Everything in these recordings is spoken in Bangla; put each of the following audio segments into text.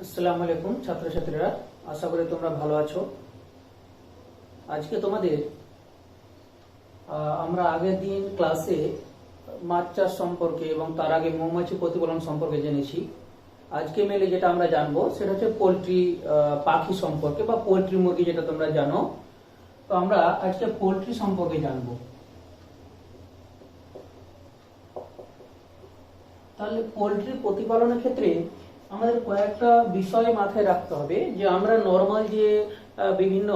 আসসালামু আলাইকুম ছাত্রছাত্রীরা, আশা করি তোমরা ভালো আছো। আজকে তোমাদের আমরা আগের দিন ক্লাসে মাছ চাষ সম্পর্কে এবং তার আগে মৌমাছি প্রতিপালন সম্পর্কে জেনেছি। আজকে মেলে যেটা আমরা জানবো সেটা হচ্ছে পোল্ট্রি পাখি সম্পর্কে বা পোল্ট্রি মুরগি, যেটা তোমরা জানো। তো আমরা আজকে পোল্ট্রি সম্পর্কে জানবো। তাহলে পোল্ট্রি প্রতিপালনের ক্ষেত্রে আমাদের কয়েকটা বিষয় মাথায় রাখতে হবে। যে আমরা নর্মাল যে বিভিন্ন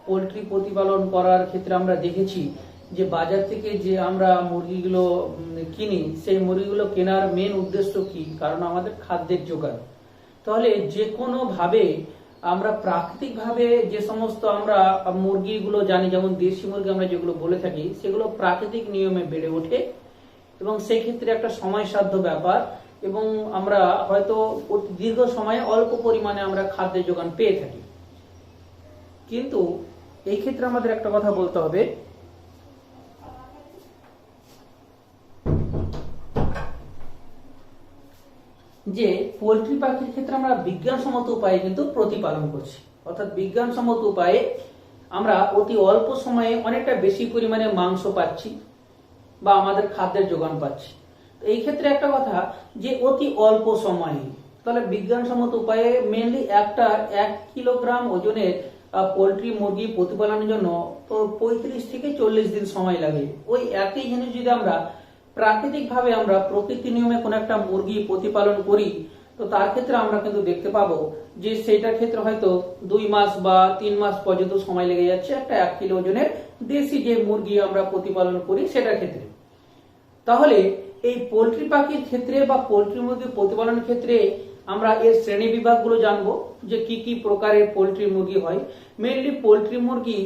পোল্ট্রি প্রতিপালন করার ক্ষেত্রে আমরা দেখেছি যে বাজার থেকে যে আমরা মুরগিগুলো কিনি, সেই মুরগিগুলো কেনার মেন উদ্দেশ্য কি? কারণ আমাদের খাদ্যের জোগান। তাহলে যে কোনো ভাবে আমরা প্রাকৃতিকভাবে যে সমস্ত আমরা মুরগিগুলো জানি, যেমন দেশি মুরগি আমরা যেগুলো বলে থাকি, সেগুলো প্রাকৃতিক নিয়মে বেড়ে ওঠে এবং সেই ক্ষেত্রে একটা সময়সাধ্য ব্যাপার, এবং আমরা হয়তো দীর্ঘ সময়ে অল্প পরিমাণে আমরা খাদ্যের যোগান পেয়ে থাকি। কিন্তু এই ক্ষেত্রে আমাদের একটা কথা বলতে হবে, যে পোল্ট্রি পাখির ক্ষেত্রে আমরা বিজ্ঞানসম্মত উপায়ে কিন্তু প্রতিপালন করছি। অর্থাৎ বিজ্ঞানসম্মত উপায়ে আমরা অতি অল্প সময়ে অনেকটা বেশি পরিমাণে মাংস পাচ্ছি বা আমাদের খাদ্যের যোগান পাচ্ছি। এই ক্ষেত্রে একটা কথা, যে অতি অল্প সময়ে, তাহলে বিজ্ঞানসম্মত উপায়ে মেনলি একটা 1 কিলোগ্রাম ওজনের পোল্ট্রি মুরগি প্রতিপালনের জন্য তো 35 থেকে 40 দিন সময় লাগে। ওই একই জিনিস যদি আমরা প্রাকৃতিক ভাবে আমরা প্রকৃতি নিয়মে কোন একটা মুরগি প্রতিপালন করি, তো তার ক্ষেত্রে আমরা কিন্তু দেখতে পাবো যে সেটার ক্ষেত্রে হয়তো 2 মাস বা 3 মাস পর্যন্ত সময় লেগে যাচ্ছে একটা 1 কিলো ওজনের দেশি যে মুরগি আমরা প্রতিপালন করি সেটার ক্ষেত্রে। তাহলে এই পোল্ট্রি পাখির ক্ষেত্রে বা পোল্ট্রি মুরগি প্রতিপালনের ক্ষেত্রে আমরা এর শ্রেণী বিভাগগুলো জানবো, যে কি কি প্রকারের পোল্ট্রি মুরগি হয়। মেনলি পোল্ট্রি মুরগি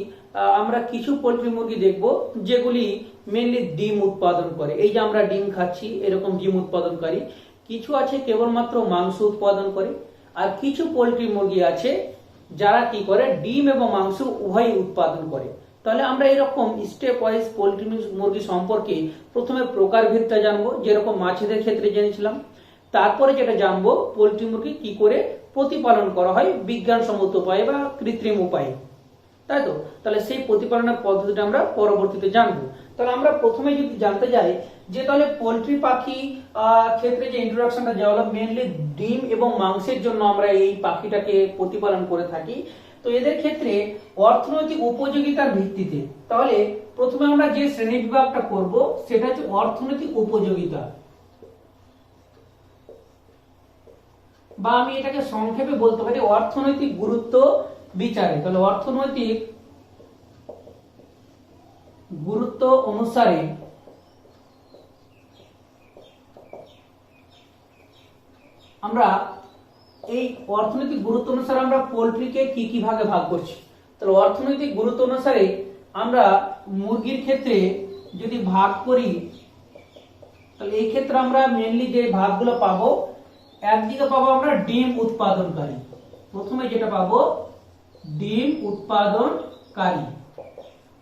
আমরা কিছু পোল্ট্রি মুরগি দেখব যেগুলি মেনলি ডিম উৎপাদন করে। এই যে আমরা ডিম খাচ্ছি, এরকম ডিম উৎপাদনকারী। কিছু আছে কেবলমাত্র মাংস উৎপাদন করে, আর কিছু পোল্ট্রি মুরগি আছে যারা কি করে ডিম এবং মাংস উভয় উৎপাদন করে। তাহলে আমরা এরকম স্টেপ ওয়াইজ পোল্ট্রি মুরগি সম্পর্কে প্রথমে প্রকারভেদটা জানবো, যেরকম মাছেদের ক্ষেত্রে জেনেছিলাম। তারপরে যেটা জানবো, পোল্ট্রি মুরগি কি করে প্রতিপালন করা হয় বিজ্ঞানসম্মত উপায়ে বা কৃত্রিম উপায়ে, তাই তো? তাহলে সেই প্রতিপালনের পদ্ধতিটা আমরা পরবর্তীতে জানবো। তাহলে আমরা প্রথমে যদি জানতে যাই যে তাহলে পোল্ট্রি পাখি ক্ষেত্রে যে ইন্ট্রোডাকশনটা দেওয়া হলো, মেনলি ডিম এবং মাংসের জন্য আমরা এই পাখিটাকে প্রতিপালন করে থাকি। তো এদের ক্ষেত্রে অর্থনৈতিক উপযোগিতার ভিত্তিতে, তাহলে প্রথমে আমরা যে শ্রেণী বিভাগটা করব সেটা হচ্ছে অর্থনৈতিক উপযোগিতা, বা আমি এটাকে সংক্ষেপে বলতে পারি অর্থনৈতিক গুরুত্ব বিচারে। তাহলে অর্থনৈতিক গুরুত্ব অনুসারে আমরা এই অর্থনৈতিক গুরুত্ব অনুসারে আমরা পোল্ট্রিকে কি কি ভাগে ভাগ করছি। তাহলে অর্থনৈতিক গুরুত্ব অনুসারে আমরা মুরগির ক্ষেত্রে যদি ভাগ করি, তাহলে এই ক্ষেত্রে আমরা মেনলি যে ভাগগুলো পাবো, একদিকে পাবো আমরা ডিম উৎপাদনকারী। প্রথমে যেটা পাবো ডিম উৎপাদনকারী।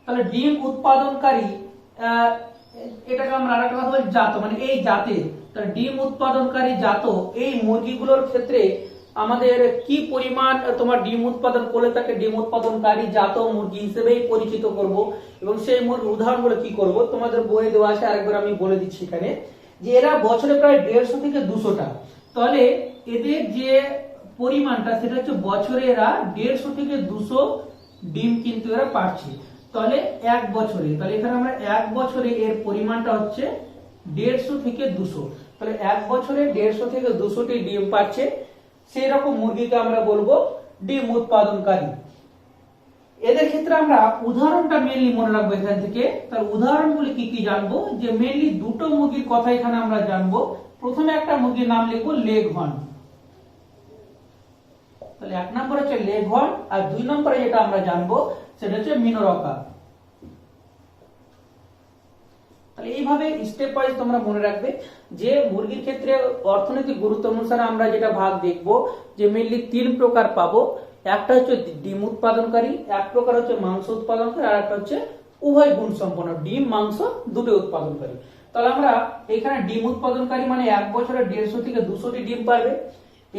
তাহলে ডিম উৎপাদনকারী, এটাকে আমরা আরেকটা কথা বলি জাত, মানে এই জাতে। তাহলে ডিম উৎপাদনকারী জাত এই মুরগিগুলোর ক্ষেত্রে আমাদের কি পরিমাণ তোমার ডিম উৎপাদন করলে তাকে ডিম উৎপাদনকারী জাত মুরগি হিসেবেই পরিচিত করব। এবং সেই মুরগির উদাহরণগুলো কি করব তোমাদের বইয়ে দেওয়া আছে, আরেকবার আমি বলে দিচ্ছি এখানে, যে এরা বছরে প্রায় 150 থেকে 200টা। তাহলে এদের যে পরিমাণটা সেটা হচ্ছে বছরে এরা 150 থেকে 200 ডিম কিন্তু এরা পাচ্ছে। তাহলে 1 বছরে, তাহলে এখানে আমরা 1 বছরে এর পরিমাণটা হচ্ছে 150 থেকে 200। তাহলে 1 বছরে 150 থেকে 200টি ডিম পাচ্ছে, সেই রকম মুরগিকে আমরা বলবো ডিম উৎপাদনকারী। এদের ক্ষেত্রে আমরা উদাহরণটা মেনলি মনে রাখবো এখান থেকে। তার উদাহরণগুলি কি কি জানবো, যে মেনলি দুটো মুরগির কথা এখানে আমরা জানবো। প্রথমে একটা মুরগির নাম লিখবো লেগহর্ন। তাহলে 1 নম্বর হচ্ছে লেগহর্ন, আর 2 নম্বরে যেটা আমরা জানবো সেটা হচ্ছে মিনোরকা। তাহলে এইভাবে স্টেপ ওয়াইজ তোমরা মনে রাখবে যে মুরগির ক্ষেত্রে অর্থনৈতিক গুরুত্ব অনুসারে আমরা যেটা ভাগ দেখবো, যে মেনলি 3 প্রকার পাবো। একটা হচ্ছে ডিম উৎপাদনকারী, এক প্রকার হচ্ছে মাংস উৎপাদনকারী, আর একটা হচ্ছে উভয় গুণ সম্পন্ন, ডিম মাংস দুটো উৎপাদনকারী। তাহলে আমরা এখানে ডিম উৎপাদনকারী মানে 1 বছরে 150 থেকে 200টি ডিম পারবে।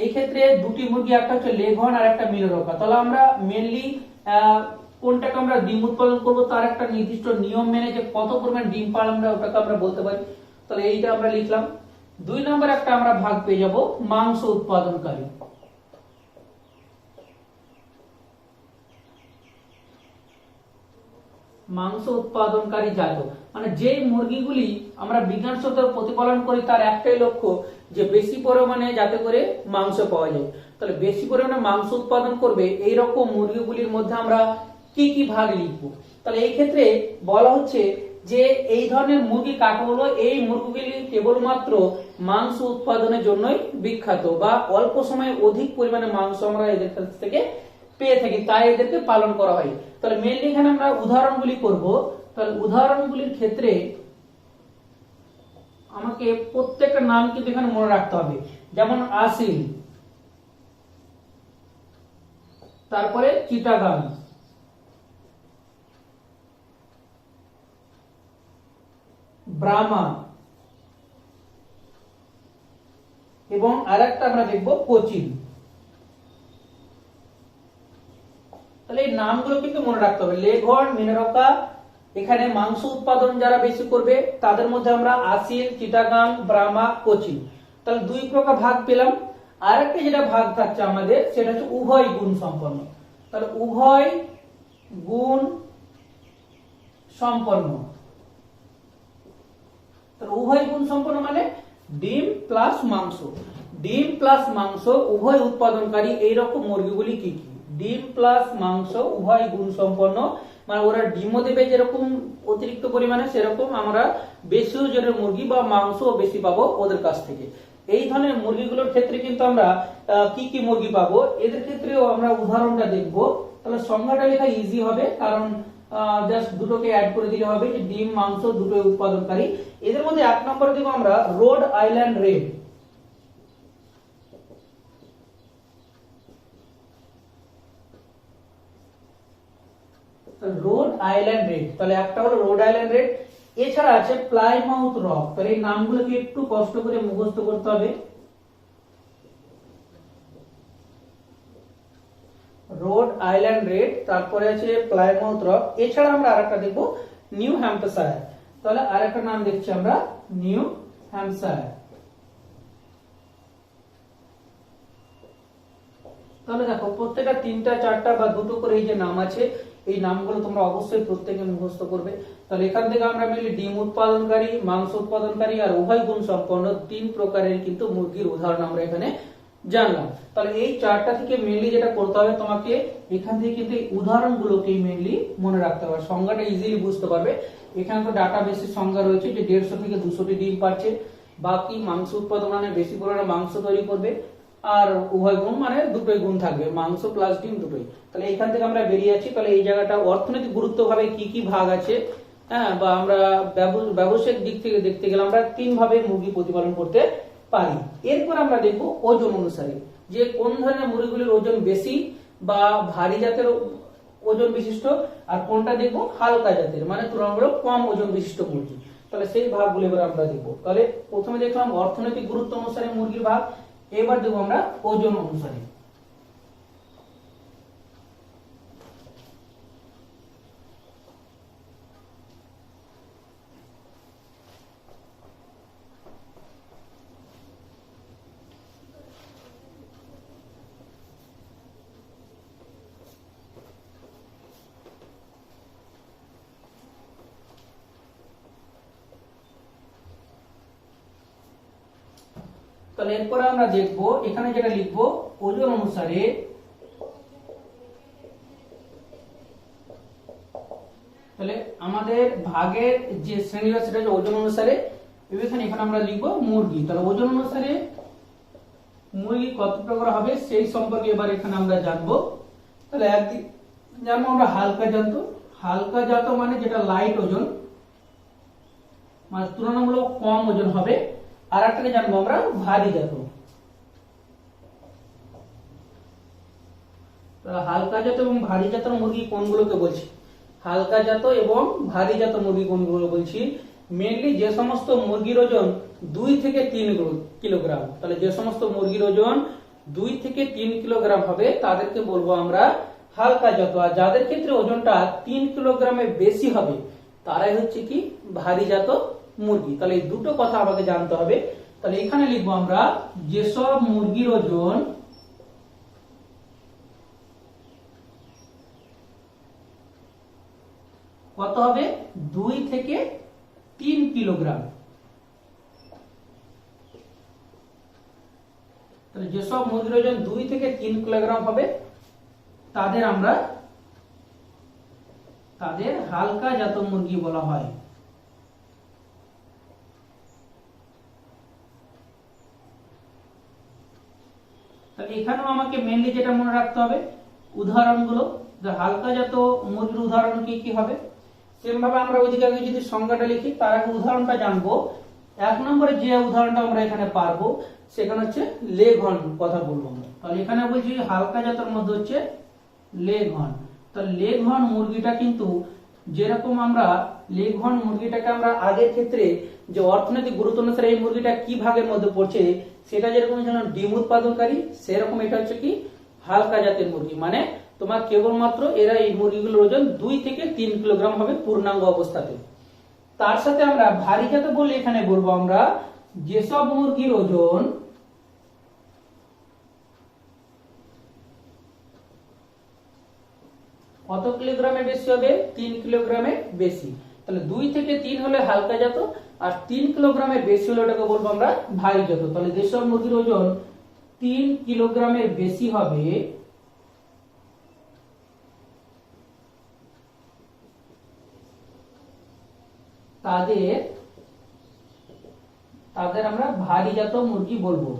এই ক্ষেত্রে দুটি মুরগি, একটা হচ্ছে লেঘন আর একটা মিনরকা। তাহলে আমরা মেনলি কোনটাকে আমরা ডিম উৎপাদন করব তার একটা নির্দিষ্ট নিয়ম মেনে যে কত পরিমাণ ডিম পাড়া আমরা ওটাকে আমরা বলতে পারি। তাহলে এইটা আমরা লিখলাম। 2 নম্বর একটা আমরা ভাগ পেয়ে যাব মাংস উৎপাদনকারী। মাংস উৎপাদনকারী জাত মানে যে মুরগিগুলি আমরা বিজ্ঞান সূত্রে প্রতিপালন করি তার একটাই লক্ষ্য যে বেশি পরিমাণে যাতে করে মাংস পাওয়া যায়। তাহলে বেশি পরিমাণে মাংস উৎপাদন করবে এই রকম মুরগিগুলির মধ্যে আমরা কি কি ভাগ লিখব। তাহলে এই ক্ষেত্রে বলা হচ্ছে যে এই ধরনের মুরগি কাকে হলো, এই মুরগিগুলি কেবলমাত্র মাংস উৎপাদনের জন্যই বিখ্যাত বা অল্প সময়ে অধিক পরিমাণে মাংস আমরা এদের কাছ থেকে পেয়ে থাকি, তাই এদেরকে পালন করা হয়। তাহলে মেনলি এখানে আমরা উদাহরণগুলি করব। তাহলে উদাহরণগুলির ক্ষেত্রে আমাকে প্রত্যেকটা নাম কিন্তু এখানে মনে রাখতে হবে। যেমন আসিল, তারপরে চিটাগাং, ব্রাহ্মা এবং আরেকটা আমরা দেখব কোচিন। তাহলে এই নামগুলো কিন্তু মনে রাখতে হবে। লেঘন, মিনরকা, এখানে মাংস উৎপাদন যারা বেশি করবে তাদের মধ্যে আমরা আসিল, চিটাগাং, ব্রাহ্মা, কোচিন। তাহলে 2 প্রকার ভাগ পেলাম। আরেকটা যেটা ভাগ থাকছে আমাদের সেটা হচ্ছে উভয় গুণ সম্পন্ন। তাহলে উভয় গুণ সম্পন্ন, তাহলে উভয় গুণ সম্পন্ন মানে ডিম প্লাস মাংস। ডিম প্লাস মাংস উভয় উৎপাদনকারী এইরকম মুরগিগুলি কি কি? ডিম প্লাস মাংস উভয় গুণ সম্পন্ন মানে ওরা ডিমও দেবে যেরকম অতিরিক্ত পরিমাণে, সেরকম আমরা বেশি ওজনের মুরগি বা মাংস বেশি পাবো ওদের কাছ থেকে। এই ধরনের মুরগিগুলোর ক্ষেত্রে কিন্তু আমরা কি কি মুরগি পাবো এদের ক্ষেত্রেও আমরা উদাহরণটা দেখবো। তাহলে সংজ্ঞাটা লেখা ইজি হবে, কারণ জাস্ট দুটোকে অ্যাড করে দিলে হবে যে ডিম মাংস দুটোই উৎপাদনকারী। এদের মধ্যে 1 নম্বরে দেখবো আমরা road island red. Road island red, তাহলে একটা হলো রোড আইল্যান্ড রেড। এছাড়া আছে প্লাইমাউথ রক। তাহলে এই নামগুলোকে একটু কষ্ট করে মুখস্থ করতে হবে। রোড আইল্যান্ড রেড, তারপরে আছে প্লাইমাউথ রক। এছাড়া আমরা আরেকটা দেখবো নিউ হ্যাম্পশায়ার। তাহলে আরেকটা নাম দেখছি আমরা নিউ হ্যাম্পশায়ার। তাহলে দেখো প্রত্যেকটা 3টা 4টা বা 2টো করে এই যে নাম আছে, এই নামগুলো তোমরা অবশ্যই প্রত্যেকে মুখস্থ করবে। তাহলে এখান থেকে আমরা মিলে ডিম উৎপাদনকারী, মাংস উৎপাদনকারী আর উভয় গুণ সম্পন্ন 3 প্রকারের কিন্তু মুরগির উদাহরণ আমরা এখানে জানলাম। তাহলে এই 4টা থেকে মেনলি যেটা করতে হবে তোমাকে এখান থেকে কিন্তু এই উদাহরণগুলোকে মেনলি মনে রাখতে হবে, সংজ্ঞাটা ইজিলি বুঝতে পারবে। এখানে তো ডাটা বেসিস সংজ্ঞা রয়েছে যে 150 থেকে 200টি ডিম পাচ্ছে, বাকি মাংস উৎপাদন মানে বেশি পরিমাণে মাংস তৈরি করবে, আর উভয় গুণ মানে দুটোই গুণ থাকবে, মাংস প্লাস ডিম দুটোই। তাহলে এখান থেকে আমরা বেরিয়ে যাচ্ছি। তাহলে এই জায়গাটা অর্থনৈতিক গুরুত্ব ভাবে কি কি ভাগ আছে, হ্যাঁ, বা আমরা ব্যবসায়িক দিক থেকে দেখতে গেলে আমরা 3 ভাবে মুরগি প্রতিপালন করতে পারি। এরপর আমরা দেখবো ওজন অনুসারে যে কোন ধরনের মুরগিগুলির ওজন বেশি বা ভারী জাতের ওজন বিশিষ্ট, আর কোনটা দেখবো হালকা জাতের মানে তুলনামূলক কম ওজন বিশিষ্ট মুরগি। তাহলে সেই ভাগগুলো এবার আমরা দেখবো। তাহলে প্রথমে দেখলাম অর্থনৈতিক গুরুত্ব অনুসারে মুরগির ভাগ, এবার দেখবো আমরা ওজন অনুসারে। তাহলে এরপরে আমরা দেখব এখানে যেটা লিখবো ওজন অনুসারে। তাহলে আমাদের ভাগের যে শ্রেণী সেটা হচ্ছে ওজন অনুসারে। এখানে আমরা লিখবো মুরগি। তাহলে ওজন অনুসারে মুরগি কত প্রকার হবে সেই সম্পর্কে এবার এখানে আমরা জানবো। তাহলে একদিক জানবো আমরা হালকা জাত। হালকা জাত মানে যেটা লাইট ওজন, মানে তুলনামূলক কম ওজন হবে। আর একটাকে জানবো আমরা ভারী জাত। হালকা জাত এবং ভারী জাতের মুরগি কোনগুলোকে বলছি? হালকা জাত এবং ভারী জাত মুরগি কোনগুলো বলছি? মেনলি যে সমস্ত মুরগির ওজন 2 থেকে 3 কিলোগ্রাম। তাহলে যে সমস্ত মুরগির ওজন 2 থেকে 3 কিলোগ্রাম হবে তাদেরকে বলবো আমরা হালকা জাত, আর যাদের ক্ষেত্রে ওজনটা 3 কিলোগ্রামের বেশি হবে তারাই হচ্ছে কি ভারী জাত মুরগি। তাহলে এই দুটো কথা আমাকে জানতে হবে। তাহলে এখানে লিখবো আমরা যেসব মুরগির ওজন কত হবে 2 থেকে 3 কিলোগ্রাম। তাহলে যেসব মুরগির ওজন 2 থেকে 3 কিলোগ্রাম হবে তাদের হালকা জাত মুরগি বলা হয়। তাহলে এখানেও আমাকে মেনলি যেটা মনে রাখতে হবে উদাহরণগুলো, যে হালকা জাত মুরগির উদাহরণ কি কি হবে। সেম ভাবে আমরা ওইদিকে আগে যদি সংজ্ঞাটা লিখি তার আগে উদাহরণটা জানবো। 1 নম্বরে যে উদাহরণটা আমরা এখানে পারবো সেখানে হচ্ছে লেঘন কথা বলবো আমরা। তাহলে এখানে বলছি হালকা জাতের মধ্যে হচ্ছে লেঘন। তাহলে লেঘন মুরগিটা কিন্তু যেরকম আমরা লেঘন মুরগিটাকে আমরা আগের ক্ষেত্রে যে অর্থনৈতিক গুরুত্ব অনুসারে এই মুরগিটা কি ভাগের মধ্যে পড়ছে সেটা যেরকম ডিম উৎপাদনকারী, সেরকম এটা হচ্ছে কি হালকা জাতের মুরগি। মানে তোমার কেবলমাত্র এরা এই মুরগিগুলোর ওজন 2 থেকে 3 কিলোগ্রাম হবে পূর্ণাঙ্গ অবস্থাতে। তার সাথে আমরা ভারী জাত বললে এখানে বলবো আমরা যেসব মুরগির ওজন কত কিলোগ্রামের বেশি হবে 3 কিলোগ্রামের বেশি। তাহলে 2 থেকে 3 হলে হালকা জাত, আর 3 কিলোগ্রামের বেশি হলে ওটাকে বলবো আমরা ভারী জাত। তাহলে যেসব মুরগির ওজন 3 কিলোগ্রামের বেশি হবে তাদের আমরা ভারী জাত মুরগি বলবো।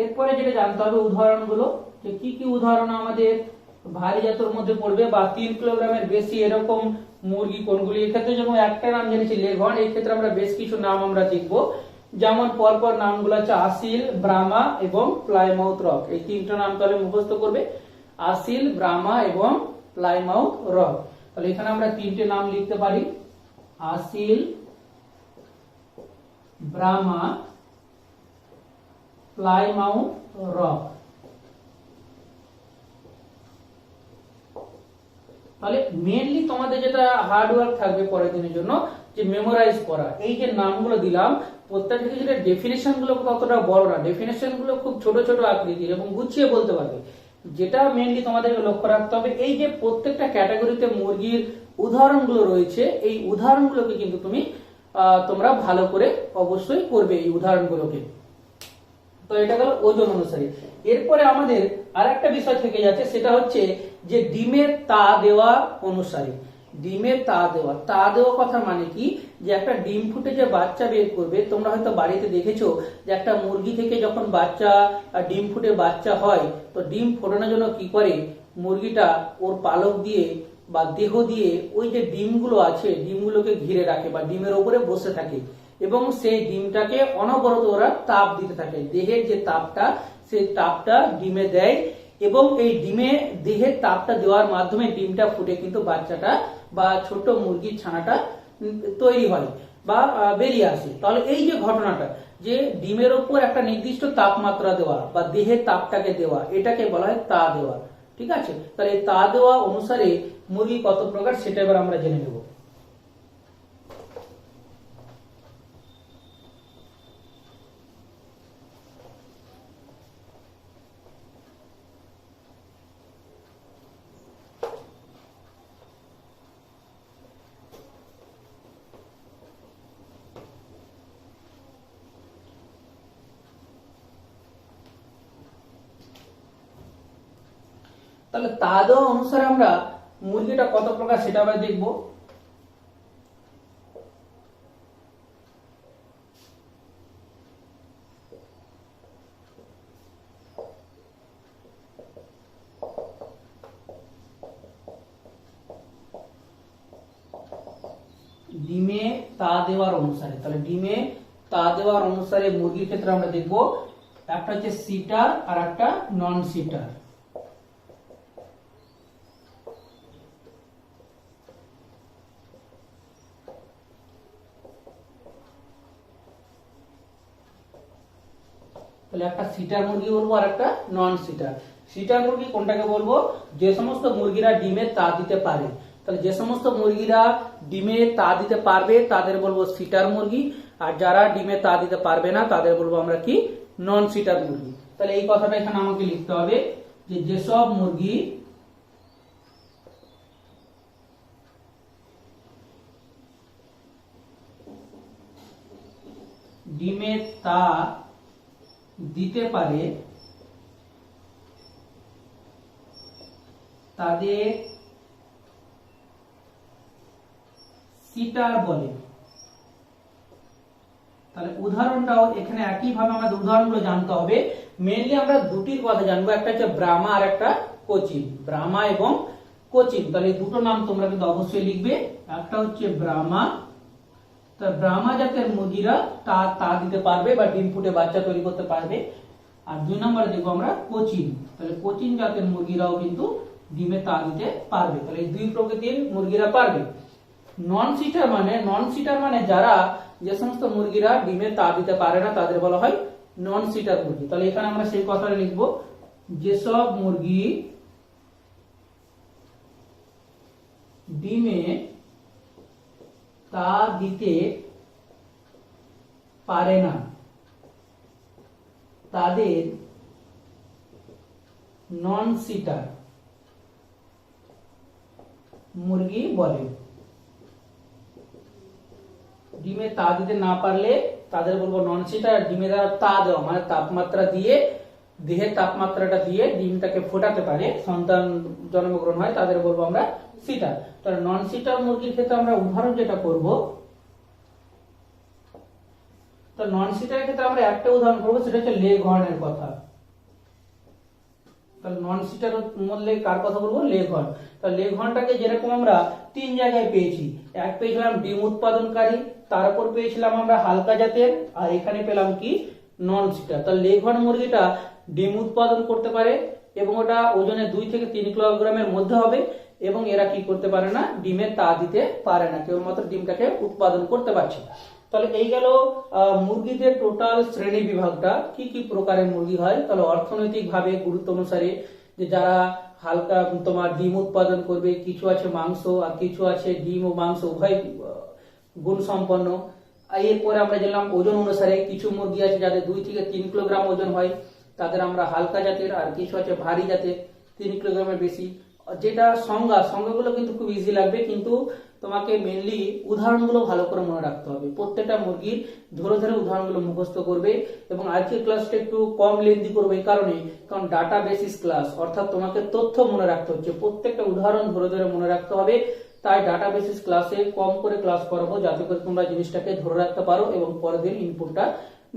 এরপরে যেটা জানতে হবে উদাহরণগুলো, যে কি কি উদাহরণ আমাদের ভারী জাতের মধ্যে পড়বে বা 3 কিলোগ্রামের বেশি এরকম মুরগি কোনগুলি। এক্ষেত্রে যেমন একটা নাম জেনেছি লেঘন, এই ক্ষেত্রে আমরা বেশ কিছু নাম আমরা দেখবো। যেমন পরপর নামগুলো হচ্ছে আসিল, ব্রাহ্মা এবং প্লাইমাউথ রক। এই তিনটা নাম তাহলে মুখস্থ করবে, আসিল, ব্রাহ্মা এবং প্লাইমাউথ রক। তাহলে এখানে আমরা তিনটে নাম লিখতে পারি, আসিল, ব্রাহ্মা, প্লাইমাউথ রক। তাহলে মেইনলি তোমাদের যেটা হার্ড ওয়ার্ক থাকবে পরের দিনের জন্য যে মেমোরাইজ করা। এই যে নামগুলো দিলাম প্রত্যেকটা ক্ষেত্রে ডেফিনেশন গুলো ততটা বড় না, ডেফিনেশন গুলো খুব ছোট ছোট আকৃতির এবং গুছিয়ে বলতে পারবে। যেটা মেইনলি তোমাদেরকে লক্ষ্য রাখতে হবে এই যে প্রত্যেকটা ক্যাটাগরিতে মুরগির উদাহরণগুলো রয়েছে, এই উদাহরণগুলোকে কিন্তু তোমরা ভালো করে অবশ্যই করবে এই উদাহরণগুলোকে। তো এটা গেল ওজন অনুসারে। এরপরে আমাদের আর একটা বিষয় থেকে যাচ্ছে, সেটা হচ্ছে যে ডিমের তা দেওয়া অনুসারে। ডিমের তা দেওয়া কথা মানে কি, যে একটা ডিম ফুটে যে বাচ্চা বের করবে, তোমরা হয়তো বাড়িতে দেখেছো যে একটা মুরগি থেকে যখন ডিম ফুটে বাচ্চা হয়, তো ডিম ফোটানোর জন্য কি করে মুরগিটা ওর পালক দিয়ে বা দেহ দিয়ে ওই যে ডিমগুলো আছে ডিমগুলোকে ঘিরে রাখে বা ডিমের উপরে বসে থাকে, এবং সেই ডিমটাকে অনবরত ওরা তাপ দিতে থাকে। দেহের যে তাপটা সেই তাপটা ডিমে দেয়, এবং এই দেহের তাপটা দেওয়ার মাধ্যমে ডিমটা ফুটে কিন্তু বাচ্চাটা বা ছোট মুরগির ছানাটা তৈরি হয় বা বেরিয়ে আসে। তাহলে এই যে ঘটনাটা, যে ডিমের ওপর একটা নির্দিষ্ট তাপমাত্রা দেওয়া বা দেহের তাপটাকে দেওয়া, এটাকে বলা হয় তা দেওয়া। ঠিক আছে, তাহলে তা দেওয়া অনুসারে মুরগি কত প্রকার সেটা এবার আমরা জেনে নেব। তাহলে তা দেওয়া অনুসারে আমরা মুরগিটা কত প্রকার সেটা আমরা দেখব। ডিমে তা দেওয়ার অনুসারে, তাহলে ডিমে তা দেওয়ার অনুসারে মুরগির ক্ষেত্রে আমরা দেখব একটা হচ্ছে সিটার আর একটা নন সিটার। তাহলে একটা সিটার মুরগি বলবো আর একটা নন সিটার। সিটার মুরগি কোনটাকে বলবো? যে সমস্ত মুরগিরা ডিমে তা দিতে পারে। তাহলে যে সমস্ত মুরগিরা ডিমে তা দিতে পারবে তাদের বলবো সিটার মুরগি, আর যারা ডিমে তা দিতে পারবে না তাদের বলবো আমরা কি? নন সিটার মুরগি। তাহলে এই কথাটা এখানে আমাকে লিখতে হবে যে যেসব মুরগি ডিমে তা দিতে পারে তাদের সিটার বলে। তাহলে উদাহরণটাও এখানে একইভাবে আমাদের উদাহরণগুলো জানতে হবে। মেইনলি আমরা দুটির কথা জানবো, একটা হচ্ছে ব্রাহ্মা আর একটা কোচিন। ব্রাহ্মা এবং কোচিন, তাহলে এই দুটো নাম তোমরা কিন্তু অবশ্যই লিখবে। একটা হচ্ছে ব্রাহ্মা, তা ব্রাহ্মা জাতের মুরগিরা তা দিতে পারবে বা ডিম ফুটে বাচ্চা তৈরি করতে পারবে। আর 2 নম্বরে দেখবো আমরা কোচিন। তাহলে কোচিন জাতের মুরগিরাও কিন্তু ডিমে তা দিতে পারবে। তাহলে এই দুই প্রকৃতির মুরগিরা পারবে। নন সিটার মানে যারা, যে সমস্ত মুরগিরা ডিমে তা দিতে পারে না তাদের বলা হয় নন সিটার মুরগি। তাহলে এখানে আমরা সেই কথাটা লিখবো, যেসব মুরগি ডিমে তা দিতে পারে না তাদের নন সিটার মুরগি বলে। ডিমে তা দিতে না পারলে তাদের বলবো নন সিটার। ডিমে দ্বারা তা দেওয়া মানে তাপমাত্রা দিয়ে, দেহের তাপমাত্রাটা দিয়ে ডিমটাকে ফোটাতে পারে, সন্তান জন্মগ্রহণ হয়, তাদের বলবো আমরা সিটার। তাহলে নন সিটার মুরগির ক্ষেত্রে আমরা উদাহরণ যেটা করব, তো নন সিটারের ক্ষেত্রে আমরা একটা উদাহরণ করবো, সেটা হচ্ছে লেগ হর্নের কথা। তাহলে নন সিটার মধ্যে কার কথা বলবো? Leg horn. তাহলে লেগ হর্নটাকে যেরকম আমরা 3 জায়গায় পেয়েছি, এক পেয়েছিলাম ডিম উৎপাদনকারী, তারপর পেয়েছিলাম আমরা হালকা জাতের, আর এখানে পেলাম কি? নন সিটার। তাহলে লেগ হর্ন মুরগিটা ডিম উৎপাদন করতে পারে এবং ওটা ওজনে 2 থেকে 3 কিলোগ্রামের মধ্যে হবে, এবং এরা কি করতে পারে না? ডিমে তা দিতে পারে না, কেবলমাত্র ডিমটাকে উৎপাদন করতে পারছে। তাহলে এই গেল মুরগিদের টোটাল শ্রেণী বিভাগটা, কি কি প্রকারের মুরগি হয়। তাহলে অর্থনৈতিক ভাবে গুরুত্ব অনুসারে যে যারা হালকা তোমার ডিম উৎপাদন করবে, কিছু আছে মাংস আর কিছু আছে ডিম ও মাংস উভয় গুণ সম্পন্ন। এরপরে আমরা জানলাম ওজন অনুসারে, কিছু মুরগি আছে যাদের 2 থেকে 3 কিলোগ্রাম ওজন হয়, তাদের আমরা হালকা জাতের, আর কিছু আছে ভারী জাতের 3 কিলোগ্রামের বেশি। যেটা সংজ্ঞাগুলো কিন্তু খুব ইজি লাগবে, কিন্তু তোমাকে মেনলি উদাহরণগুলো ভালো করে মনে রাখতে হবে। প্রত্যেকটা মুরগির ধরে ধরে উদাহরণগুলো মুখস্থ করবে। এবং আজকের ক্লাসটা একটু কম লেন্দি করবে এই কারণে, কারণ ডাটা বেসিস ক্লাস, অর্থাৎ তোমাকে তথ্য মনে রাখতে হচ্ছে, প্রত্যেকটা উদাহরণ ধরে ধরে মনে রাখতে হবে। তাই ডাটা বেসিস ক্লাসে কম করে ক্লাস করাবো, যাতে করে তোমরা জিনিসটাকে ধরে রাখতে পারো এবং পরের দিন ইনপুটটা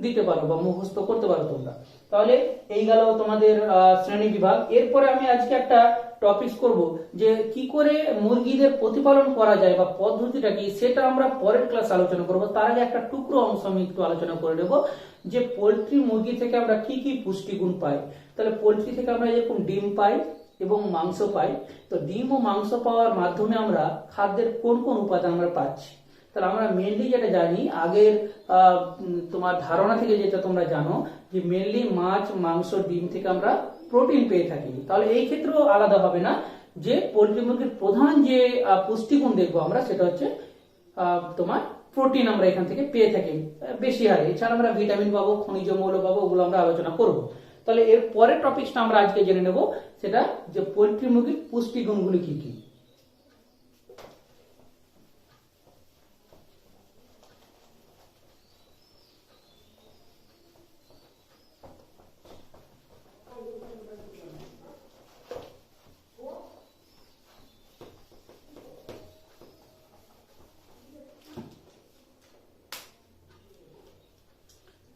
দিতে পারো বা মুখস্থ করতে পারো তোমরা। তাহলে এই গেল তোমাদের শ্রেণী বিভাগ। এরপরে আমি আজকে একটা টপিক করব, যে কি করে মুরগিদের প্রতিপালন করা যায় বা পদ্ধতিটা কি, সেটা আমরা পরের ক্লাস আলোচনা করব। তার আগে একটা টুকরো অংশ আমি একটু আলোচনা করে নেব, যে পোল্ট্রি মুরগি থেকে আমরা কি কি পুষ্টিগুণ পাই। তাহলে পোল্ট্রি থেকে আমরা যেরকম ডিম পাই এবং মাংস পাই, তো ডিম ও মাংস পাওয়ার মাধ্যমে আমরা খাদ্যের কোন কোন উপাদান আমরা পাচ্ছি। তাহলে আমরা মেনলি যেটা জানি, আগের তোমার ধারণা থেকে যেটা তোমরা জানো, যে মেনলি মাছ, মাংস, ডিম থেকে আমরা প্রোটিন পেয়ে থাকি। তাহলে এই ক্ষেত্রেও আলাদা হবে না, যে পোল্ট্রি মুরগির প্রধান যে পুষ্টিগুণ দেখবো আমরা, সেটা হচ্ছে তোমার প্রোটিন আমরা এখান থেকে পেয়ে থাকি বেশি হারে। এছাড়া আমরা ভিটামিন পাবো, খনিজ মৌল পাবো, ওগুলো আমরা আলোচনা করব। তাহলে এর পরের টপিকটা আমরা আজকে জেনে নেব, সেটা যে পোল্ট্রি মুরগির পুষ্টিগুণগুলি কি কি।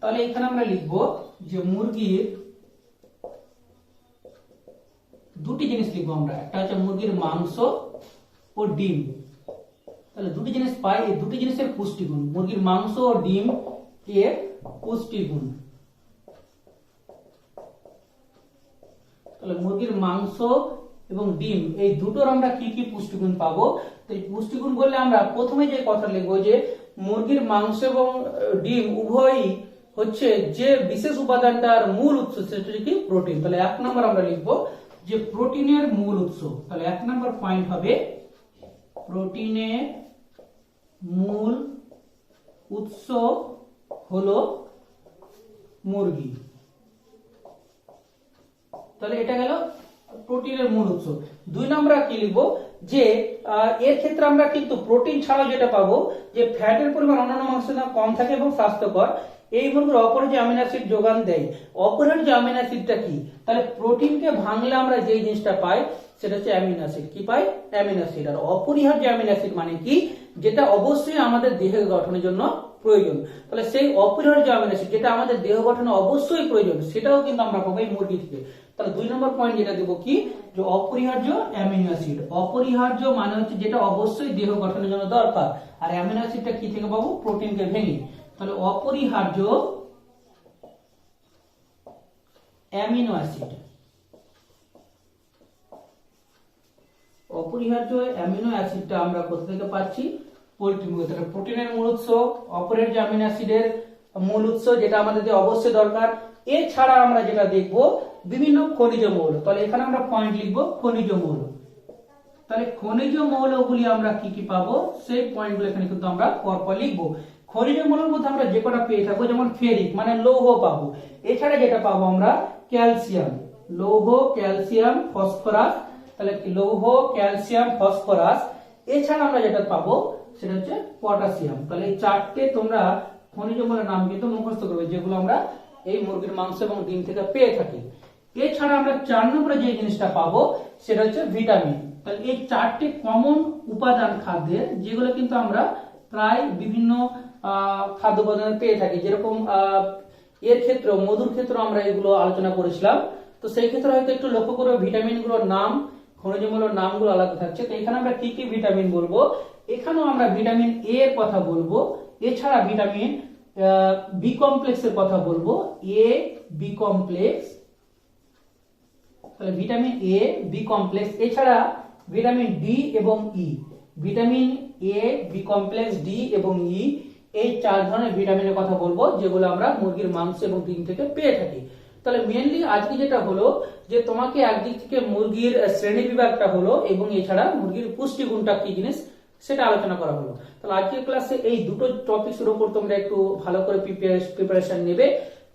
তাহলে এখানে আমরা লিখবো যে মুরগির দুটি জিনিস লিখবো আমরা, একটা হচ্ছে মুরগির মাংস ও ডিম। তাহলে দুটি জিনিস পাই, এই দুটি জিনিসের পুষ্টিগুণ, মুরগির মাংস ও ডিম এর পুষ্টিগুণ। তাহলে মুরগির মাংস এবং ডিম এই দুটোর আমরা কি কি পুষ্টিগুণ পাবো। তো এই পুষ্টিগুণ বললে আমরা প্রথমে যে কথা লিখবো, যে মুরগির মাংস এবং ডিম উভয়ই হচ্ছে যে বিশেষ উপাদানটার মূল উৎস সেটা কি প্রোটিন। তাহলে 1 নম্বর আমরা লিখবো যে প্রোটিনের মূল উৎস। তাহলে 1 নম্বর পয়েন্ট হবে প্রোটিনের মূল উৎস হলো মুরগি। তাহলে এটা গেল প্রোটিনের মূল উৎস। 2 নম্বর কি লিখবো যে এর ক্ষেত্রে আমরা কিন্তু প্রোটিন ছাড়াও যেটা পাবো যে ফ্যাটের পরিমাণ অন্যান্য মাংসের থেকে কম থাকে এবং স্বাস্থ্যকর। এই মুরগির অপরিহার্য অ্যামিনো অ্যাসিড যোগান দেয়। অপরিহার্য অ্যামিনো অ্যাসিডটা কি? তাহলে প্রোটিনকে ভাঙলে আমরা যেই জিনিসটা পাই সেটা হচ্ছে অ্যামিনো অ্যাসিড। কি পাই? Amino acid. আর অপরিহার্য অ্যামিনো অ্যাসিড মানে কি? যেটা অবশ্যই আমাদের দেহের গঠনের জন্য প্রয়োজন। তাহলে সেই অপরিহার্য অ্যামিনো অ্যাসিড যেটা আমাদের দেহ গঠনে অবশ্যই প্রয়োজন সেটাও কিন্তু আমরা পাবো এই মুরগি থেকে। তাহলে 2 নম্বর পয়েন্ট যেটা দেবো কি যে অপরিহার্য অ্যামিনো অ্যাসিড। অপরিহার্য মানে হচ্ছে যেটা অবশ্যই দেহ গঠনের জন্য দরকার। আর অ্যামিনো অ্যাসিডটা কি থেকে পাবো? প্রোটিনকে ভেঙে। তাহলে অপরিহার্য অ্যামিনো অ্যাসিড, অপরিহার্য অ্যামিনো অ্যাসিডটা আমরা কোথা থেকে পাচ্ছি? পোল্ট্রি মুরগি। তাহলে প্রোটিনের মূল উৎস, অপরিহার্য অ্যামিনো অ্যাসিডের মূল উৎস যেটা আমাদের অবশ্যই দরকার। এছাড়া আমরা যেটা দেখব বিভিন্ন খনিজ মৌল। তাহলে এখানে আমরা পয়েন্ট লিখবো খনিজ মৌল। তাহলে খনিজ মৌলগুলি আমরা কি কি পাবো সেই পয়েন্টগুলো এখানে কিন্তু আমরা পরপর লিখবো। খনিজ মৌলের মধ্যে আমরা যে কটা পেয়ে থাকবো যেমন ফেরিক মানে লৌহ পাবো। এছাড়া যেটা পাবো আমরা ক্যালসিয়াম, লৌহ, ক্যালসিয়াম, ফসফরাস। তাহলে লৌহ, ক্যালসিয়াম, ফসফরাস। এছাড়া আমরা যেটা পাবো সেটা হচ্ছে পটাশিয়াম। তাহলে এই 4টে তোমরা খনিজ মৌলের নাম কিন্তু মুখস্থ করবে যেগুলো আমরা এই মুরগির মাংস এবং ডিম থেকে পেয়ে থাকি। এছাড়া আমরা 4 নম্বরে যে জিনিসটা পাবো সেটা হচ্ছে ভিটামিন। তাহলে এই 4টে কমন উপাদান খাদ্যের যেগুলো কিন্তু আমরা প্রায় বিভিন্ন খাদ্য উপাদানে পেয়ে থাকি। যেরকম এর ক্ষেত্রে মধুর ক্ষেত্রে আমরা এগুলো আলোচনা করেছিলাম। তো সেই ক্ষেত্রে হয়তো একটু লক্ষ্য করবে ভিটামিন গুলোর নাম, খনিজ মৌলের নামগুলো আলাদা থাকছে। তো এখানে আমরা কি কি ভিটামিন বলবো? এখানেও আমরা ভিটামিন এ এর কথা বলবো। এছাড়া ভিটামিন বি কমপ্লেক্সের কথা বলবো, এ বি কমপ্লেক্স। তাহলে ভিটামিন এ, বি কমপ্লেক্স। এছাড়া ভিটামিন ডি এবং E. Vitamin A, B complex, D এবং ই, এই 4 ধরনের ভিটামিনের কথা বলবো যেগুলো আমরা মুরগির মাংস এবং ডিম থেকে পেয়ে থাকি। তাহলে মেইনলি আজকে যেটা হলো যে তোমাকে একদিক থেকে মুরগির শ্রেণী বিভাগটা হলো এবং এছাড়া মুরগির পুষ্টিগুণটা কি জিনিস সেটা আলোচনা করা হলো। তাহলে আজকের ক্লাসে এই দুটো টপিকের উপর তোমরা একটু ভালো করে প্রিপারেশন নেবে।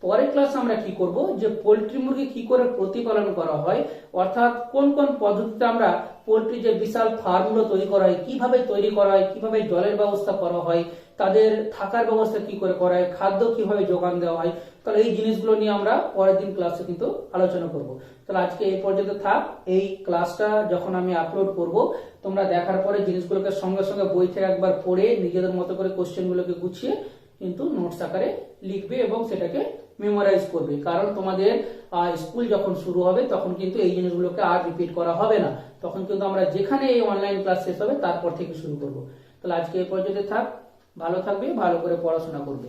পরের ক্লাসে আমরা কি করব যে পোল্ট্রি মুরগি কি করে প্রতিপালন করা হয়, অর্থাৎ কোন কোন পদ্ধতিতে আমরা পোল্ট্রি যে বিশাল ফার্মগুলো তৈরি করা হয় কিভাবে তৈরি করা হয়, কিভাবে জলের ব্যবস্থা করা হয়, তাদের থাকার ব্যবস্থা কি করে করা হয়, খাদ্য কিভাবে যোগান দেওয়া হয়। তাহলে এই জিনিসগুলো নিয়ে আমরা পরের দিন ক্লাসে কিন্তু আলোচনা করব। তাহলে আজকে এই পর্যন্ত থাক। এই ক্লাসটা যখন আমি আপলোড করব তোমরা দেখার পরে জিনিসগুলোকে সঙ্গে সঙ্গে বই থেকে একবার পড়ে নিজেদের মতো করে কোশ্চেনগুলোকে গুছিয়ে কিন্তু নোটস আকারে লিখবে এবং সেটাকে মেমোরাইজ করবে। কারণ তোমাদের স্কুল যখন শুরু হবে তখন কিন্তু এই জিনিসগুলোকে আর রিপিট করা হবে না। তখন কিন্তু আমরা যেখানে এই অনলাইন ক্লাস শেষ হবে তারপর থেকে শুরু করব। তাহলে আজকে এই পর্যন্ত থাক। ভালো থাকবে, ভালো করে পড়াশোনা করবে।